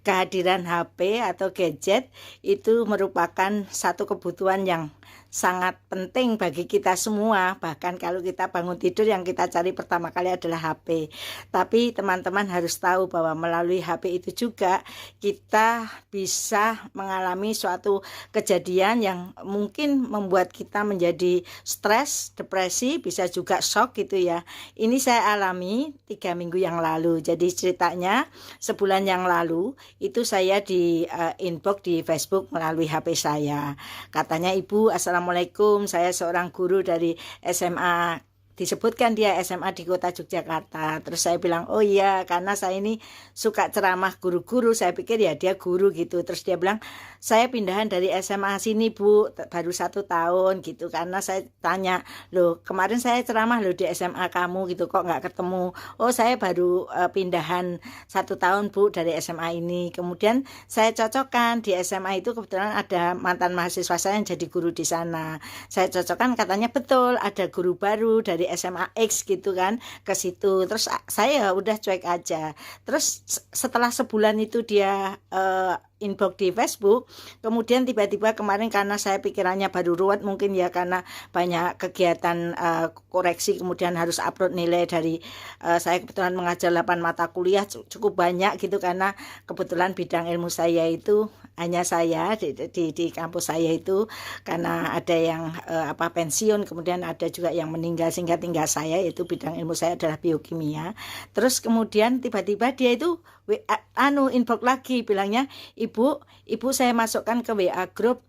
kehadiran HP atau gadget itu merupakan satu kebutuhan yang sangat penting bagi kita semua. Bahkan kalau kita bangun tidur yang kita cari pertama kali adalah HP. Tapi teman-teman harus tahu bahwa melalui HP itu juga kita bisa mengalami suatu kejadian yang mungkin membuat kita menjadi stres, depresi, bisa juga shock gitu ya. Ini saya alami 3 minggu yang lalu. Jadi ceritanya sebulan yang lalu itu saya di inbox di Facebook melalui HP saya. Katanya, "Ibu, Assalamualaikum, saya seorang guru dari SMA." Disebutkan dia SMA di kota Yogyakarta. Terus saya bilang, "Oh iya, karena saya ini suka ceramah guru-guru." Saya pikir ya dia guru gitu. Terus dia bilang, "Saya pindahan dari SMA sini, Bu, baru 1 tahun gitu." Karena saya tanya, "Loh, kemarin saya ceramah loh di SMA kamu gitu, kok nggak ketemu?" "Oh, saya baru pindahan 1 tahun, Bu, dari SMA ini." Kemudian saya cocokkan di SMA itu kebetulan ada mantan mahasiswa saya yang jadi guru di sana. Saya cocokkan, katanya betul ada guru baru dari SMA X gitu kan ke situ. Terus saya udah cuek aja. Terus setelah sebulan itu dia inbox di Facebook, kemudian tiba-tiba kemarin karena saya pikirannya baru ruwet mungkin ya karena banyak kegiatan koreksi, kemudian harus upload nilai dari saya kebetulan mengajar 8 mata kuliah cukup banyak gitu, karena kebetulan bidang ilmu saya itu hanya saya di kampus saya itu, karena ada yang pensiun, kemudian ada juga yang meninggal sehingga tinggal saya, yaitu bidang ilmu saya adalah biokimia. Terus kemudian tiba-tiba dia itu inbox lagi bilangnya, Ibu saya masukkan ke WA grup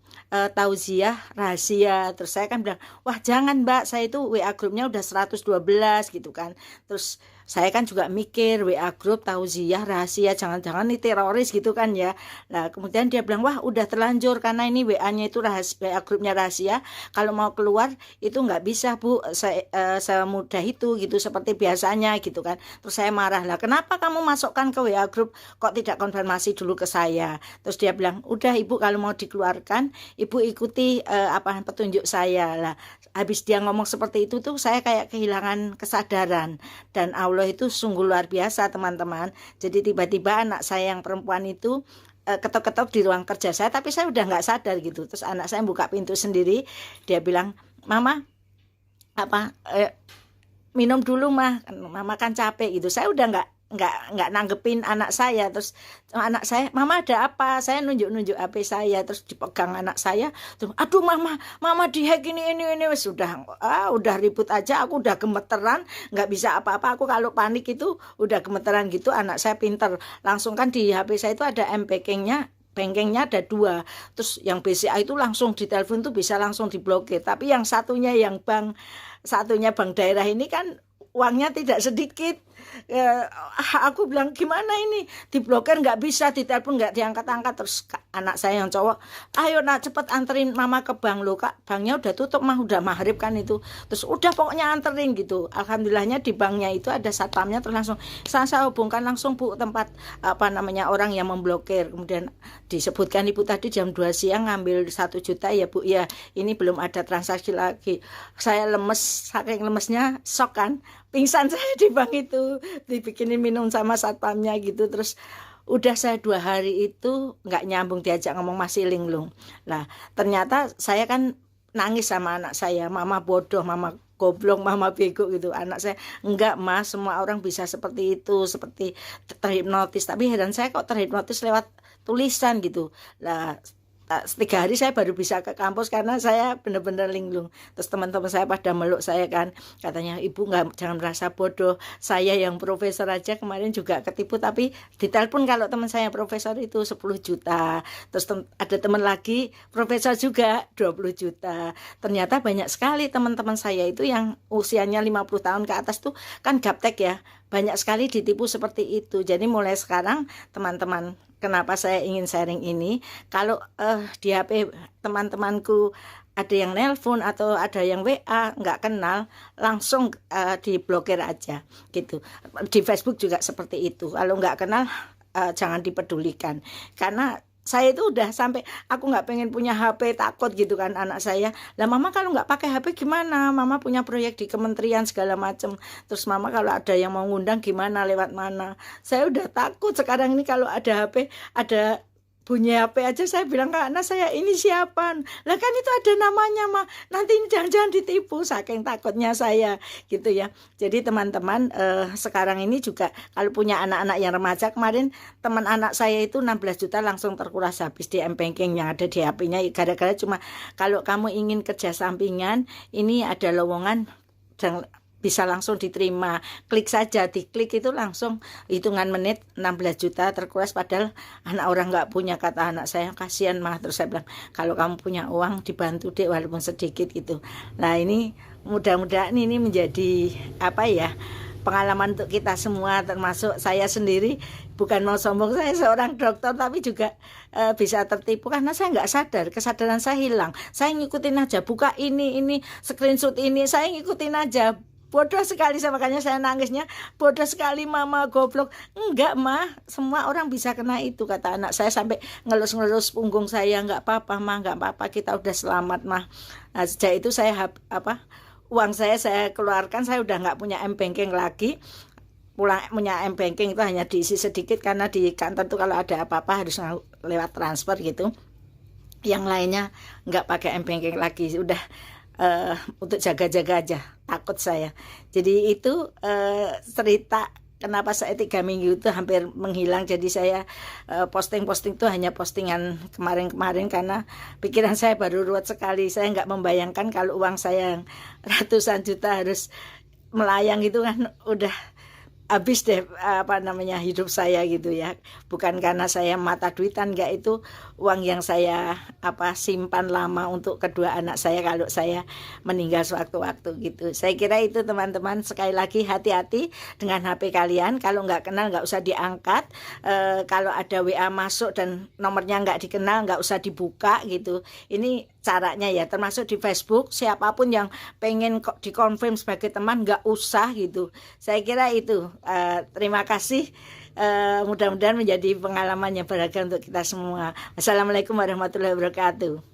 tauziah rahasia." Terus saya kan bilang, "Wah jangan Mbak, saya itu WA grupnya udah 112 gitu kan." Terus saya kan juga mikir WA grup tauziah rahasia, jangan-jangan ini teroris gitu kan ya. Nah kemudian dia bilang, "Wah udah terlanjur karena ini WA-nya itu rahasia, WA grupnya rahasia. Kalau mau keluar itu nggak bisa Bu, semudah itu gitu seperti biasanya gitu kan." Terus saya marah, "Lah kenapa kamu masukkan ke WA grup kok tidak konfirmasi dulu ke saya?" Terus dia bilang, "Udah Ibu, kalau mau dikeluarkan Ibu ikuti petunjuk saya." Lah habis dia ngomong seperti itu tuh saya kayak kehilangan kesadaran. Dan Allah itu sungguh luar biasa teman-teman. Jadi tiba-tiba anak saya yang perempuan itu ketok-ketok di ruang kerja saya, tapi saya udah nggak sadar gitu. Terus anak saya buka pintu sendiri, dia bilang, "Mama, minum dulu Mah, Mama kan capek," gitu. Saya udah nggak nanggepin anak saya. Terus anak saya, "Mama ada apa?" Saya nunjuk-nunjuk HP saya, terus dipegang anak saya, terus, "Aduh mama dihack ini wes udah ribut aja, aku udah gemeteran, nggak bisa apa-apa. Aku kalau panik itu udah gemeteran gitu." Anak saya pinter, langsung kan di HP saya itu ada bankingnya ada 2. Terus yang BCA itu langsung ditelepon tuh bisa langsung diblokir. Tapi yang satunya bank daerah ini kan uangnya tidak sedikit. Aku bilang, "Gimana ini, diblokir nggak bisa, ditelepon nggak diangkat-angkat." Terus anak saya yang cowok, "Ayo nak cepet anterin mama ke bank." "Loh Kak, banknya udah tutup Mah, udah maghrib kan itu." Terus udah pokoknya anterin gitu. Alhamdulillahnya di banknya itu ada satpamnya, terus langsung saya hubungkan langsung Bu tempat orang yang memblokir. Kemudian disebutkan, "Ibu tadi jam 2 siang ngambil 1 juta ya Bu." "Ya ini belum ada transaksi lagi." Saya lemes, saking lemesnya shock kan, pingsan saya di bank itu, dibikinin minum sama satpamnya gitu. Terus udah saya 2 hari itu nggak nyambung, diajak ngomong masih linglung. Lah ternyata saya kan nangis sama anak saya, "Mama bodoh, mama goblok, mama bego," gitu. Anak saya, "Enggak Mas, semua orang bisa seperti itu, seperti terhipnotis." Tapi heran saya kok terhipnotis lewat tulisan gitu. Lah 3 hari saya baru bisa ke kampus karena saya benar-benar linglung. Terus teman-teman saya pada meluk saya kan, katanya, "Ibu jangan merasa bodoh, saya yang profesor aja kemarin juga ketipu." Tapi ditelepon kalau teman saya profesor itu 10 juta. Terus ada teman lagi profesor juga 20 juta. Ternyata banyak sekali teman-teman saya itu yang usianya 50 tahun ke atas tuh kan gaptek ya, banyak sekali ditipu seperti itu. Jadi mulai sekarang teman-teman, kenapa saya ingin sharing ini, kalau di HP teman-temanku ada yang nelpon atau ada yang WA nggak kenal, langsung diblokir aja gitu. Di Facebook juga seperti itu, kalau nggak kenal jangan dipedulikan, karena saya itu udah sampai aku nggak pengen punya HP, takut gitu kan anak saya. Lah mama kalau nggak pakai HP gimana? Mama punya proyek di kementerian segala macam. Terus mama kalau ada yang mau ngundang gimana, lewat mana? Saya udah takut sekarang ini kalau ada HP, ada bunyi HP aja saya bilang ke anak saya, ini siapa? Lah kan itu ada namanya mah, nanti ini jangan-jangan ditipu, saking takutnya saya gitu ya. Jadi teman-teman sekarang ini juga kalau punya anak-anak yang remaja, kemarin teman anak saya itu 16 juta langsung terkuras habis di M-Banking yang ada di HP-nya, gara-gara cuma kalau kamu ingin kerja sampingan ini ada lowongan dan bisa langsung diterima, klik saja, diklik itu langsung hitungan menit 16 juta terkuras, padahal anak orang nggak punya. Kata anak saya, kasihan mah. Terus saya bilang, kalau kamu punya uang dibantu deh walaupun sedikit gitu. Nah ini mudah-mudahan ini menjadi apa ya, pengalaman untuk kita semua, termasuk saya sendiri. Bukan mau sombong, saya seorang dokter tapi juga bisa tertipu karena saya nggak sadar, kesadaran saya hilang. Saya ngikutin aja, buka ini screenshot ini, saya ngikutin aja. Bodoh sekali, makanya saya nangisnya, bodoh sekali mama, goblok. Enggak mah, semua orang bisa kena itu, kata anak saya sampai ngelus-ngelus punggung saya. Enggak apa-apa mah, enggak apa-apa, kita udah selamat mah. Nah, sejak itu saya uang saya keluarkan, saya udah nggak punya M-Banking lagi. Pulang punya M-Banking itu hanya diisi sedikit karena di kantor tuh kalau ada apa-apa harus lewat transfer gitu. Yang lainnya nggak pakai M-Banking lagi, udah untuk jaga-jaga aja, takut saya. Jadi itu cerita kenapa saya 3 minggu itu hampir menghilang. Jadi saya posting-posting itu hanya postingan kemarin-kemarin karena pikiran saya baru ruwet sekali. Saya nggak membayangkan kalau uang saya yang ratusan juta harus melayang gitu kan, udah habis deh hidup saya gitu ya. Bukan karena saya mata duitan, enggak, itu uang yang saya simpan lama untuk kedua anak saya kalau saya meninggal sewaktu-waktu gitu. Saya kira itu teman-teman, sekali lagi hati-hati dengan HP kalian. Kalau nggak kenal nggak usah diangkat. Kalau ada WA masuk dan nomornya nggak dikenal nggak usah dibuka gitu. Ini caranya ya, termasuk di Facebook, siapapun yang pengen dikonfirm sebagai teman nggak usah gitu. Saya kira itu. Terima kasih. Mudah-mudahan menjadi pengalaman yang berharga untuk kita semua. Assalamualaikum warahmatullahi wabarakatuh.